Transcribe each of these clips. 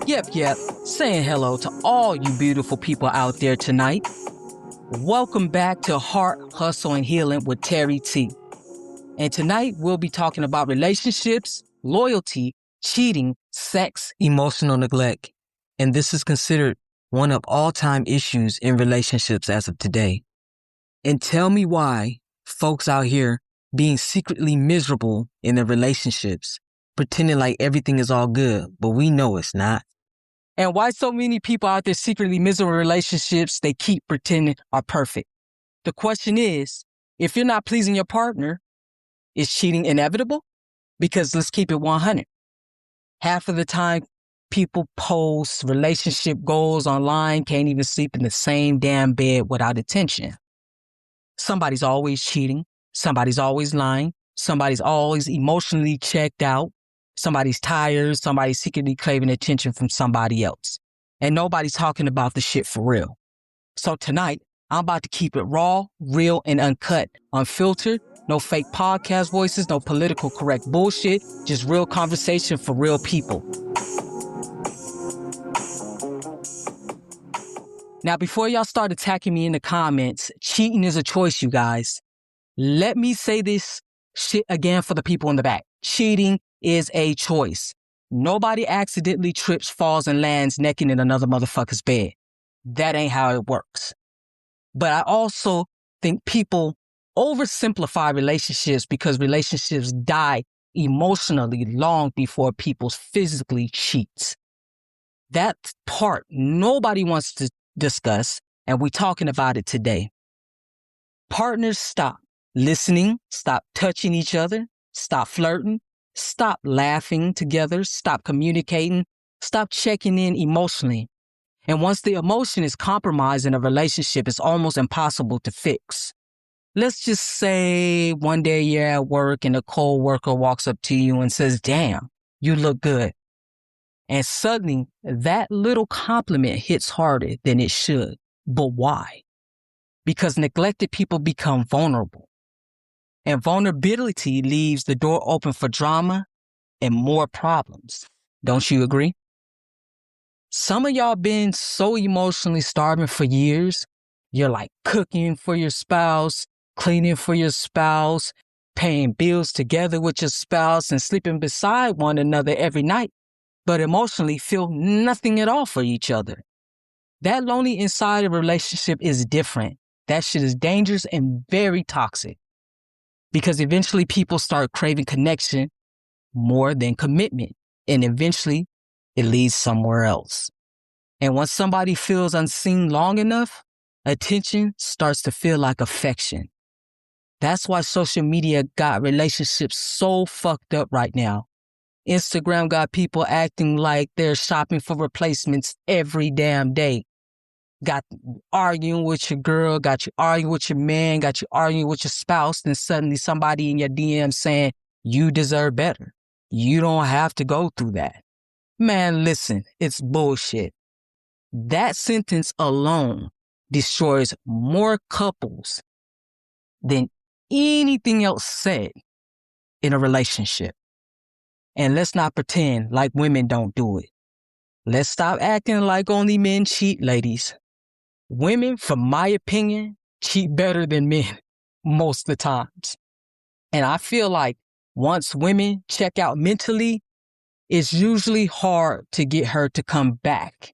Yep, saying hello to all you beautiful people out there tonight. Welcome back to Heart, Hustle, and Healing with Terry T. And tonight we'll be talking about relationships, loyalty, cheating, sex, emotional neglect. And this is considered one of all-time issues in relationships as of today. And tell me why folks out here being secretly miserable in their relationships, pretending like everything is all good, but we know it's not. And why so many people out there secretly miserable relationships they keep pretending are perfect. The question is, if you're not pleasing your partner, is cheating inevitable? Because let's keep it 100. Half of the time, people post relationship goals online, can't even sleep in the same damn bed without attention. Somebody's always cheating. Somebody's always lying. Somebody's always emotionally checked out. Somebody's tired. Somebody's secretly craving attention from somebody else. And nobody's talking about the shit for real. So tonight, I'm about to keep it raw, real, and uncut. Unfiltered. No fake podcast voices. No political correct bullshit. Just real conversation for real people. Now, before y'all start attacking me in the comments, cheating is a choice, you guys. Let me say this shit again for the people in the back. Cheating is a choice. Nobody accidentally trips, falls, and lands naked in another motherfucker's bed. That ain't how it works. But I also think people oversimplify relationships because relationships die emotionally long before people physically cheat. That part nobody wants to discuss, and we're talking about it today. Partners, stop listening, stop touching each other, stop flirting, stop laughing together, stop communicating, stop checking in emotionally. And once the emotion is compromised in a relationship, it's almost impossible to fix. Let's just say one day you're at work and a coworker walks up to you and says, "Damn, you look good." And suddenly that little compliment hits harder than it should. But why? Because neglected people become vulnerable. And vulnerability leaves the door open for drama and more problems. Don't you agree? Some of y'all been so emotionally starving for years. You're like cooking for your spouse, cleaning for your spouse, paying bills together with your spouse, and sleeping beside one another every night, but emotionally feel nothing at all for each other. That lonely inside of a relationship is different. That shit is dangerous and very toxic. Because eventually people start craving connection more than commitment. And eventually it leads somewhere else. And once somebody feels unseen long enough, attention starts to feel like affection. That's why social media got relationships so fucked up right now. Instagram got people acting like they're shopping for replacements every damn day. Got you arguing with your girl, got you arguing with your man, got you arguing with your spouse, then suddenly somebody in your DM saying, "You deserve better. You don't have to go through that." Man, listen, it's bullshit. That sentence alone destroys more couples than anything else said in a relationship. And let's not pretend like women don't do it. Let's stop acting like only men cheat, ladies. Women, from my opinion, cheat better than men most of the times. And I feel like once women check out mentally, it's usually hard to get her to come back.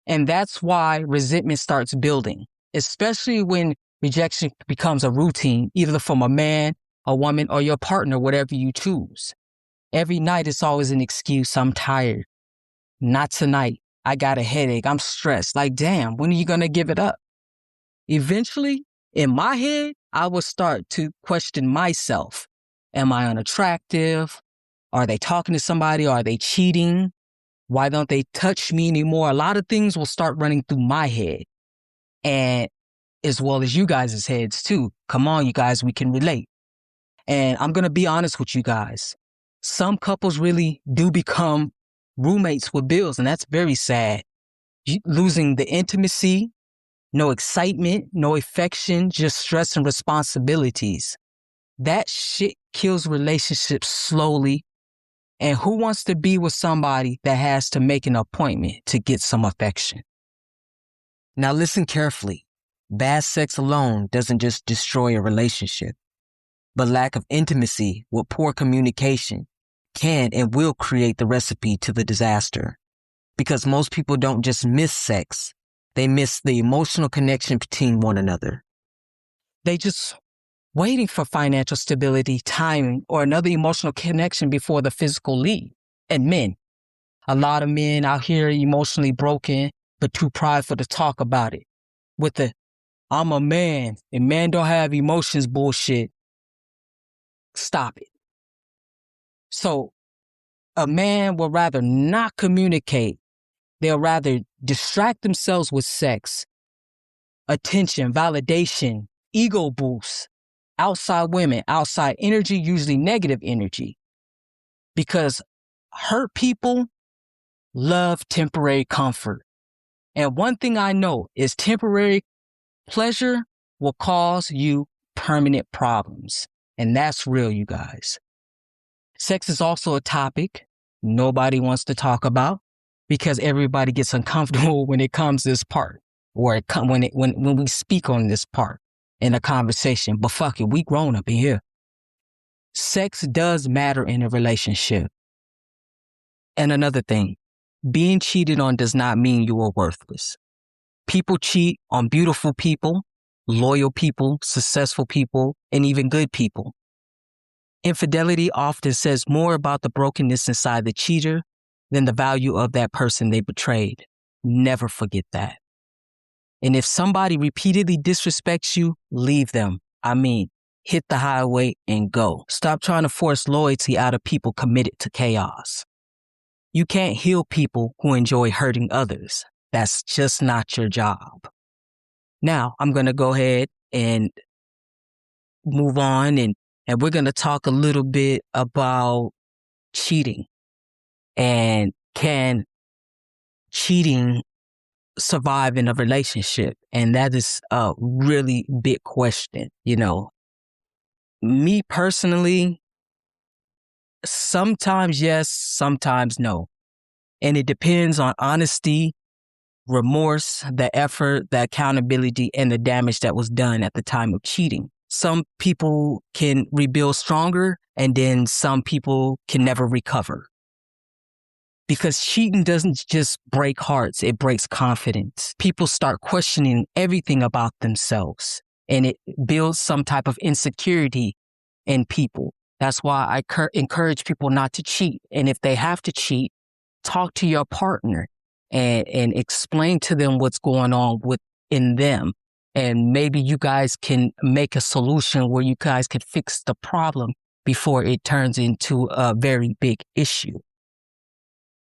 And that's why resentment starts building, especially when rejection becomes a routine, either from a man, a woman, or your partner, whatever you choose. Every night it's always an excuse. "I'm tired. Not tonight. I got a headache. I'm stressed." Like, damn, when are you going to give it up? Eventually, in my head, I will start to question myself. Am I unattractive? Are they talking to somebody? Are they cheating? Why don't they touch me anymore? A lot of things will start running through my head. And as well as you guys' heads too. Come on, you guys, we can relate. And I'm going to be honest with you guys. Some couples really do become roommates with bills, and that's very sad. Losing the intimacy, no excitement, no affection, just stress and responsibilities. That shit kills relationships slowly And who wants to be with somebody that has to make an appointment to get some affection? Now listen carefully. Bad sex alone doesn't just destroy a relationship, but lack of intimacy with poor communication can and will create the recipe to the disaster. Because most people don't just miss sex, they miss the emotional connection between one another. They just waiting for financial stability, timing, or another emotional connection before the physical lead. And men, a lot of men out here emotionally broken, but too prideful to talk about it. With the, I'm a man and men don't have emotions bullshit. Stop it. So a man will rather not communicate. They'll rather distract themselves with sex, attention, validation, ego boosts, outside women, outside energy, usually negative energy. Because hurt people love temporary comfort. And one thing I know is temporary pleasure will cause you permanent problems. And that's real, you guys. Sex is also a topic nobody wants to talk about because everybody gets uncomfortable when it comes to this part or when we speak on this part in a conversation. But fuck it, we grown up in here. Sex does matter in a relationship. And another thing, being cheated on does not mean you are worthless. People cheat on beautiful people, loyal people, successful people, and even good people. Infidelity often says more about the brokenness inside the cheater than the value of that person they betrayed. Never forget that. And if somebody repeatedly disrespects you, leave them. I mean, hit the highway and go. Stop trying to force loyalty out of people committed to chaos. You can't heal people who enjoy hurting others. That's just not your job. Now, I'm going to go ahead and move on and we're going to talk a little bit about cheating. And can cheating survive in a relationship? And that is a really big question. You know, me personally, sometimes yes, sometimes no. And it depends on honesty, remorse, the effort, the accountability, and the damage that was done at the time of cheating. Some people can rebuild stronger, and then some people can never recover. Because cheating doesn't just break hearts, it breaks confidence. People start questioning everything about themselves, and it builds some type of insecurity in people. That's why I encourage people not to cheat. And if they have to cheat, talk to your partner and explain to them what's going on within them. And maybe you guys can make a solution where you guys can fix the problem before it turns into a very big issue.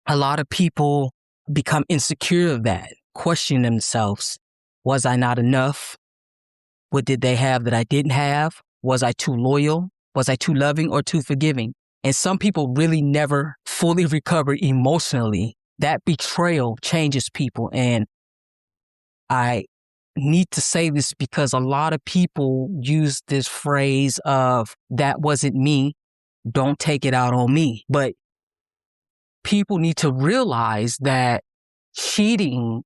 A lot of people become insecure of that, question themselves. Was I not enough? What did they have that I didn't have? Was I too loyal? Was I too loving or too forgiving? And some people really never fully recover emotionally. That betrayal changes people. And I need to say this because a lot of people use this phrase of, that wasn't me, don't take it out on me. But people need to realize that cheating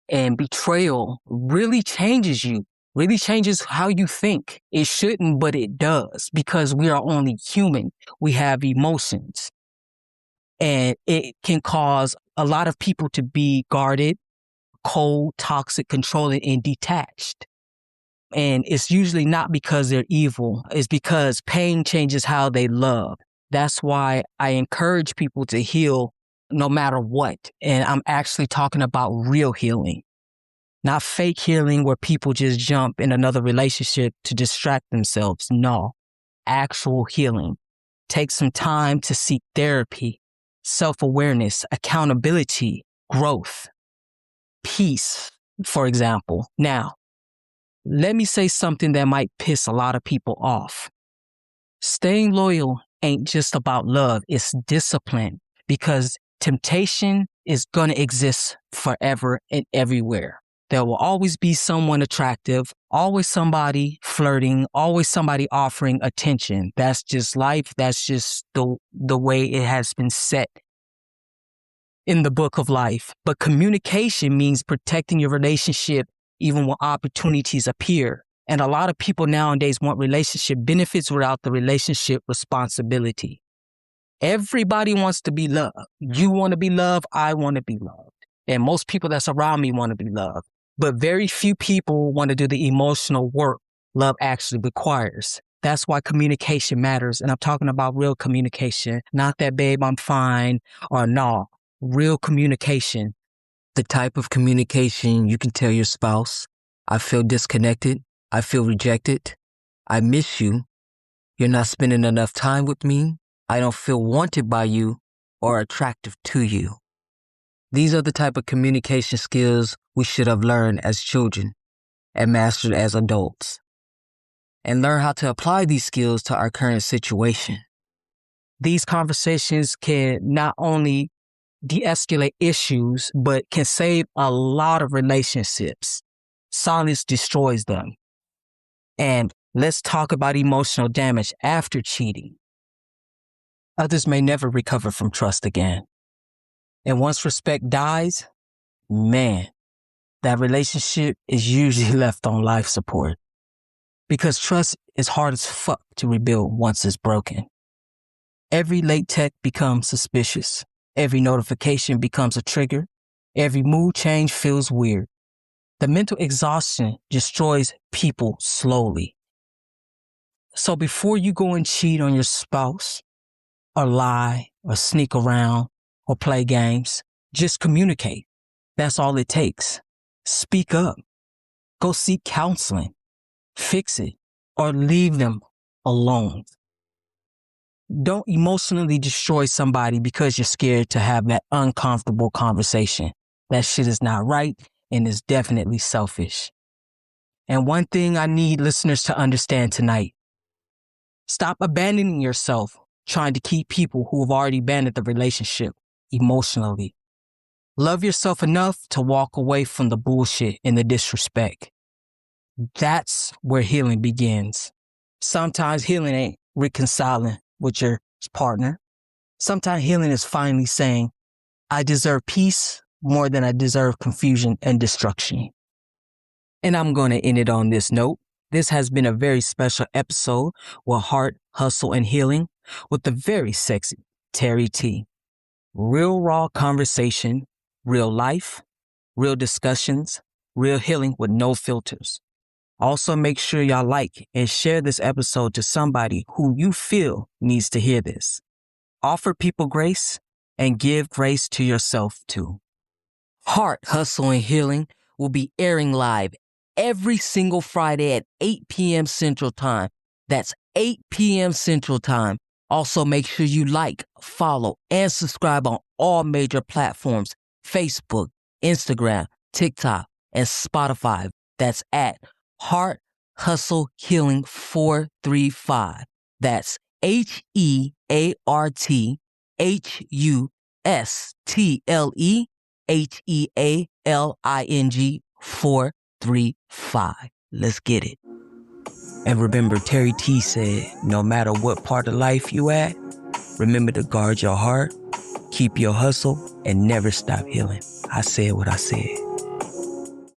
and betrayal really changes you, really changes how you think. It shouldn't, but it does, because we are only human. We have emotions. And it can cause a lot of people to be guarded, cold, toxic, controlling, and detached. And it's usually not because they're evil. It's because pain changes how they love. That's why I encourage people to heal no matter what. And I'm actually talking about real healing, not fake healing where people just jump in another relationship to distract themselves. No, actual healing. Take some time to seek therapy, self-awareness, accountability, growth, peace, for example. Now, let me say something that might piss a lot of people off. Staying loyal ain't just about love, it's discipline, because temptation is going to exist forever and everywhere. There will always be someone attractive, always somebody flirting, always somebody offering attention. That's just life. That's just the way it has been set in the book of life. But communication means protecting your relationship even when opportunities appear. And a lot of people nowadays want relationship benefits without the relationship responsibility. Everybody wants to be loved. You want to be loved. I want to be loved. And most people that's around me want to be loved. But very few people want to do the emotional work love actually requires. That's why communication matters. And I'm talking about real communication, not that, babe, I'm fine, or no, real communication. The type of communication you can tell your spouse, I feel disconnected, I feel rejected, I miss you, you're not spending enough time with me, I don't feel wanted by you or attractive to you. These are the type of communication skills we should have learned as children and mastered as adults, and learn how to apply these skills to our current situation. These conversations can not only de-escalate issues, but can save a lot of relationships. Silence destroys them. And let's talk about emotional damage after cheating. Others may never recover from trust again. And once respect dies, man, that relationship is usually left on life support. Because trust is hard as fuck to rebuild once it's broken. Every late text becomes suspicious. Every notification becomes a trigger. Every mood change feels weird. The mental exhaustion destroys people slowly. So before you go and cheat on your spouse, or lie, or sneak around, or play games, just communicate. That's all it takes. Speak up. Go seek counseling. Fix it, or leave them alone. Don't emotionally destroy somebody because you're scared to have that uncomfortable conversation. That shit is not right and is definitely selfish. And one thing I need listeners to understand tonight, stop abandoning yourself trying to keep people who have already abandoned the relationship emotionally. Love yourself enough to walk away from the bullshit and the disrespect. That's where healing begins. Sometimes healing ain't reconciling with your partner. Sometimes healing is finally saying, I deserve peace more than I deserve confusion and destruction. And I'm going to end it on this note. This has been a very special episode with Heart, Hustle, and Healing with the very sexy Terry T. Real raw conversation, real life, real discussions, real healing with no filters. Also, make sure y'all like and share this episode to somebody who you feel needs to hear this. Offer people grace and give grace to yourself too. Heart, Hustle, and Healing will be airing live every single Friday at 8 p.m. Central Time. That's 8 p.m. Central Time. Also, make sure you like, follow, and subscribe on all major platforms, Facebook, Instagram, TikTok, and Spotify. That's at Heart, Hustle, Healing 435. That's HeartHustleHealing 435. Let's get it. And remember, Terry T said, no matter what part of life you at, remember to guard your heart, keep your hustle, and never stop healing. I said what I said.